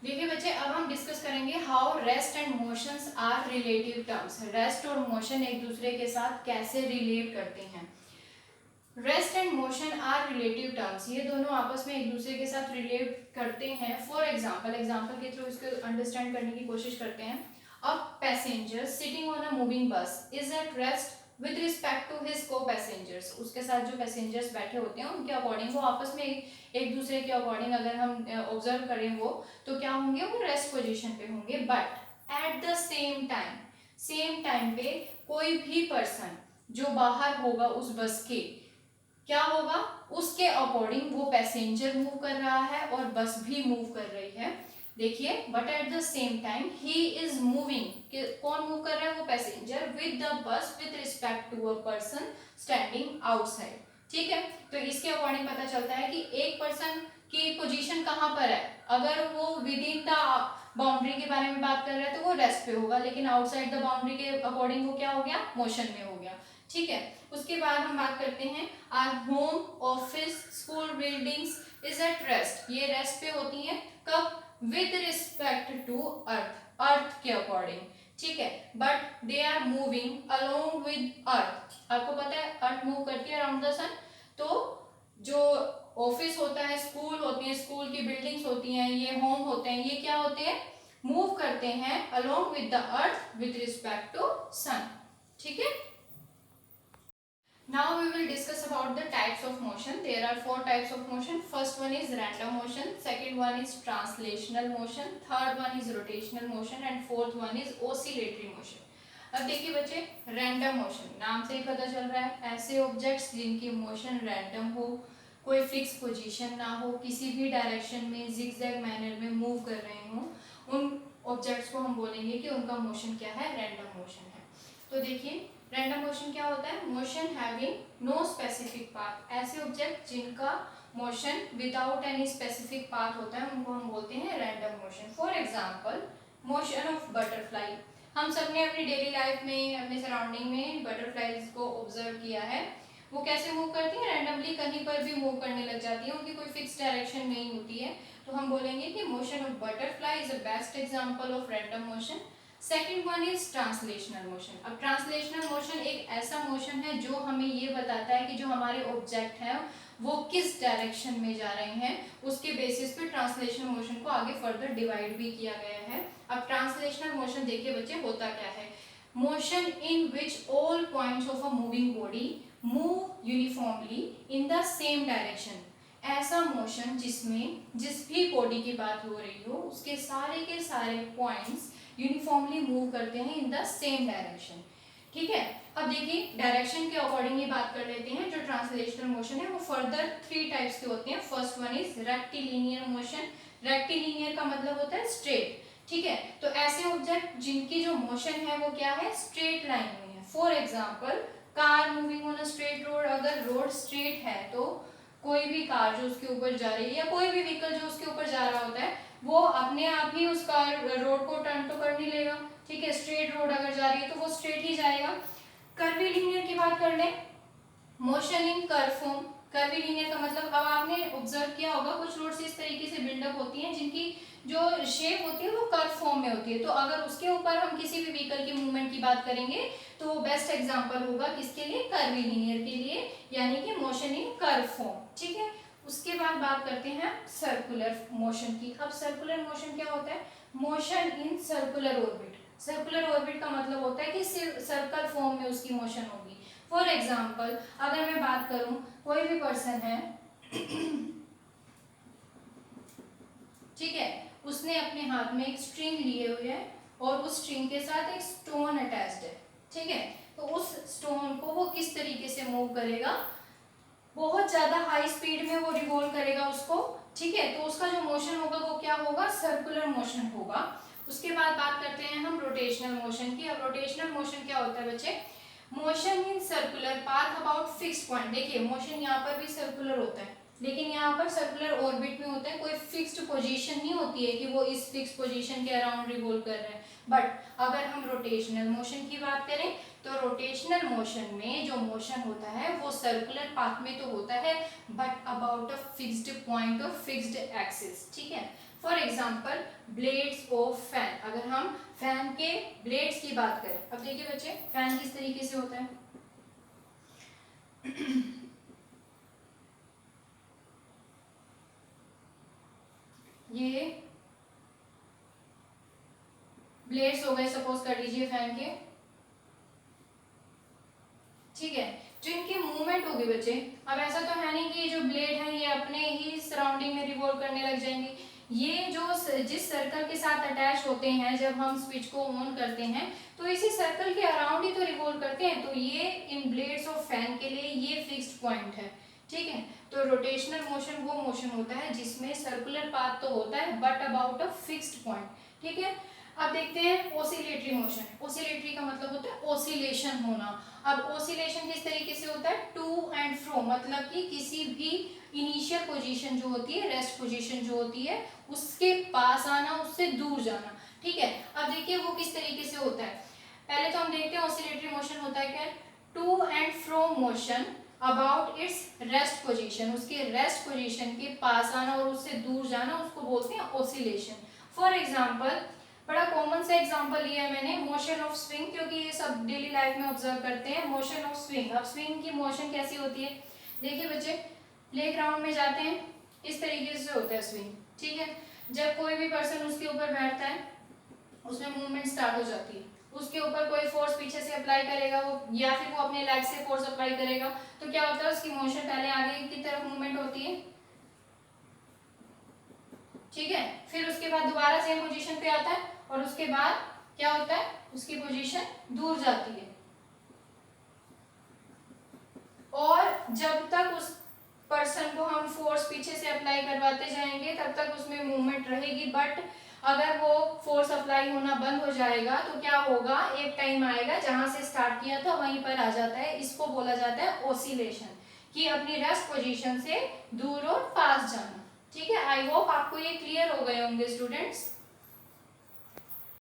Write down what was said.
देखिए बच्चे, अब हम डिस्कस करेंगे how rest and motions are relative terms. Rest और मोशन एक दूसरे के साथ कैसे रिलेट करते हैं। Rest and motion are relative terms, ये दोनों आपस में एक दूसरे के साथ रिलेट करते हैं। फॉर एग्जाम्पल के थ्रू इसको अंडरस्टैंड करने की कोशिश करते हैं। A passenger sitting on a moving bus is at rest with respect to his copassengers. उसके साथ जो पैसेंजर्स बैठे होते हैं उनके अकॉर्डिंग वो आपस में एक दूसरे के अकॉर्डिंग अगर हम ऑब्जर्व करें वो तो क्या होंगे, वो रेस्ट पोजीशन पे होंगे। But at the same time पे कोई भी पर्सन जो बाहर होगा उस बस के, क्या होगा, उसके अकॉर्डिंग वो पैसेंजर मूव कर रहा है और बस भी मूव कर रही है। देखिए, but at the same time he is moving, कौन मूव कर रहा है, वो passenger, with the bus with respect to a person standing outside. ठीक है, तो इसके अकॉर्डिंग पता चलता है कि एक पर्सन की पोजीशन कहाँ पर है। अगर वो विद इन द बाउंड्री के बारे में बात कर रहा है तो वो रेस्ट पे होगा, लेकिन आउटसाइड द बाउंड्री के अकॉर्डिंग वो क्या हो गया, मोशन में हो गया। ठीक है, उसके बाद हम बात करते हैं our home, office, school, buildings is at rest. ये रेस्ट पे होती हैं कब, with respect to earth, earth के अकॉर्डिंग। ठीक है, but they are moving along with earth. आपको पता है अर्थ मूव करती है अराउंड द सन, तो जो ऑफिस होता है, स्कूल होती है, स्कूल की बिल्डिंग्स होती हैं, ये होम होते हैं, ये क्या होते हैं, मूव करते हैं along with the earth with respect to sun. ठीक है, now we will discuss about the types of motion. There are 4 types of motion. First one is random motion, second one is translational motion, third one is rotational motion and fourth one is oscillatory motion. अब देखिए बच्चे, random motion नाम से ही पता चल रहा है, ऐसे ऑब्जेक्ट्स जिनकी मोशन रैंडम हो, कोई फिक्स पोजीशन ना हो, किसी भी डायरेक्शन में जिगजैग मैनर में मूव कर रहे हो, उन ऑब्जेक्ट्स को हम बोलेंगे कि उनका मोशन क्या है, रैंडम मोशन है। तो देखिए, रैंडम मोशन क्या होता है, motion having no specific path. ऐसे ऑब्जेक्ट जिनका motion without any specific path होता है उनको हम बोलते हैं random motion. For example, motion of butterfly. हम सब ने अपनी डेली लाइफ में, अपने सराउंडिंग में बटरफ्लाईज को ऑब्जर्व किया है। वो कैसे मूव करती हैं, रैंडमली कहीं पर भी मूव करने लग जाती है, उनकी कोई फिक्स डायरेक्शन नहीं होती है। तो हम बोलेंगे कि motion of butterfly is a best example of random motion. Second one is translational motion. अब ट्रांसलेशनल मोशन एक ऐसा मोशन है जो हमें ये बताता है कि जो हमारे ऑब्जेक्ट हैं वो किस डायरेक्शन में जा रहे हैं, उसके बेसिस पे ट्रांसलेशनल मोशन को आगे फर्दर डिवाइड भी किया गया है। अब ट्रांसलेशनल मोशन देखिए बच्चे होता क्या है, motion in which all points of a moving body move uniformly in the same direction. ऐसा मोशन जिसमें जिस भी बॉडी की बात हो रही हो उसके सारे के सारे पॉइंट्स यूनिफॉर्मली मूव करते हैं इन द सेम डायरेक्शन। ठीक है, अब देखिए डायरेक्शन के अकॉर्डिंग ही बात कर लेते हैं। जो ट्रांसलेशनल मोशन है वो फर्दर 3 टाइप्स के होते हैं। First one is rectilinear motion. Rectilinear का मतलब होता है स्ट्रेट। ठीक है, तो ऐसे ऑब्जेक्ट जिनकी जो मोशन है वो क्या है, स्ट्रेट लाइन में है। For example, car moving on a straight road. अगर रोड स्ट्रेट है तो कोई भी कार जो उसके ऊपर जा रही है या कोई भी व्हीकल जो उसके ऊपर जा रहा होता है वो अपने आप ही उस कार रोड को टर्न तो कर नहीं लेगा। ठीक है, स्ट्रेट रोड अगर जा रही है तो वो स्ट्रेट ही जाएगा। कर्वीलिनियर की बात कर लें, motion in curve form. Curvilinear का मतलब, अब आपने ऑब्जर्व किया होगा कुछ रोड्स इस तरीके से बिल्डअप होती हैं जिनकी जो शेप होती है वो कर्व फॉर्म में होती है। तो अगर उसके ऊपर हम किसी भी व्हीकल के मूवमेंट की बात करेंगे तो वो बेस्ट एग्जांपल होगा किसके लिए, कर्वीलिनियर के लिए, यानी कि मोशन इन कर्व फॉर्म। ठीक है, उसके बाद बात करते हैं सर्कुलर मोशन की। अब सर्कुलर मोशन क्या होता है, motion in circular orbit. Circular orbit का मतलब होता है कि सर्कल फॉर्म में उसकी मोशन होगी। फॉर एग्जाम्पल, अगर मैं बात करूं, कोई भी पर्सन है, ठीक है, उसने अपने हाथ में एक स्ट्रिंग लिए हुए है और उस स्ट्रिंग के साथ एक स्टोन अटैच्ड है। ठीक है, तो उस स्टोन को वो किस तरीके से मूव करेगा, बहुत ज्यादा हाई स्पीड में वो रिवॉल्व करेगा उसको। ठीक है, तो उसका जो मोशन होगा वो क्या होगा, सर्कुलर मोशन होगा। उसके बाद बात करते हैं हम रोटेशनल मोशन की। अब रोटेशनल मोशन क्या होता है बच्चे, motion in circular path about fixed point. देखिए, मोशन यहाँ पर भी सर्कुलर होता है लेकिन यहाँ पर सर्कुलर ऑर्बिट में होता है, कोई फिक्स्ड पोजीशन नहीं होती है कि वो इस फिक्स पोजीशन के अराउंड रिवॉल्व कर रहे हैं। बट अगर हम रोटेशनल मोशन की बात करें तो रोटेशनल मोशन में जो मोशन होता है वो सर्कुलर पाथ में तो होता है but about a fixed point और फिक्स्ड एक्सिस। ठीक है, for example blades of fan, अगर हम फैन के ब्लेड्स की बात करें, अब देखिए बच्चे फैन किस तरीके से होता है। ये ब्लेड्स हो गए सपोज कर लीजिए फैन के, ठीक है, जो इनकी मूवमेंट होगी बच्चे, अब ऐसा तो है नहीं कि ये जो ब्लेड है ये अपने ही सराउंडिंग में रिवॉल्व करने लग जाएंगे, ये जो जिस सर्कल के साथ अटैच होते हैं जब हम स्विच को ऑन करते हैं तो इसी सर्कल के अराउंड ही तो रिवॉल्व करते हैं, तो ये इन ब्लेड्स ऑफ फैन के लिए ये फिक्स्ड पॉइंट है, ठीक है। तो रोटेशनल मोशन वो मोशन होता है जिसमें सर्कुलर पाथ तो होता है but about a fixed point, ठीक है। अब देखते हैं ओसिलेटरी मोशन, ओसिलेटरी का मतलब होता है ओसिलेशन होना। अब ओसिलेशन किस तरीके से होता है, टू एंड फ्रो, मतलब कि किसी भी इनिशियल पोजीशन जो होती है, रेस्ट पोजीशन जो होती है उसके पास आना, उससे दूर जाना, ठीक है। अब देखिए वो किस तरीके से होता है, पहले तो हम देखते हैं ओसिलेटरी मोशन होता है क्या, to and fro motion about its rest position, उसके रेस्ट पोजीशन के पास आना और उससे दूर जाना, उसको बोलते हैं ओसिलेशन। फॉर एग्जाम्पल, बड़ा कॉमन सा एग्जांपल लिया है मैंने, मोशन ऑफ स्विंग, क्योंकि ये सब डेली लाइफ में ऑब्जर्व करते हैं। मोशन ऑफ स्विंग, अब स्विंग की मोशन कैसी होती है, देखिए बच्चे प्ले ग्राउंड में जाते हैं, इस तरीके से होता है स्विंग, ठीक है। जब कोई भी पर्सन उसके ऊपर बैठता है उसमें मूवमेंट स्टार्ट हो जाती है, उसके ऊपर कोई फोर्स पीछे से अप्लाई करेगा वो, या फिर वो अपने लेग से फोर्स अप्लाई करेगा, तो क्या होता है उसकी मोशन पहले आगे की तरफ मूवमेंट होती है, ठीक है, फिर उसके बाद दोबारा सेम पोजीशन पे आता है और उसके बाद क्या होता है, उसकी पोजीशन दूर जाती है, और जब तक उस पर्सन को हम फोर्स पीछे से अप्लाई करवाते जाएंगे तब तक उसमें मूवमेंट रहेगी, बट अगर वो फोर्स अप्लाई होना बंद हो जाएगा तो क्या होगा, एक टाइम आएगा जहां से स्टार्ट किया था वहीं पर आ जाता है, इसको बोला जाता है ओसिलेशन, कि अपनी रेस्ट पोजीशन से दूर और पास जाना, ठीक है। आई होप आपको ये क्लियर हो गए होंगे स्टूडेंट्स।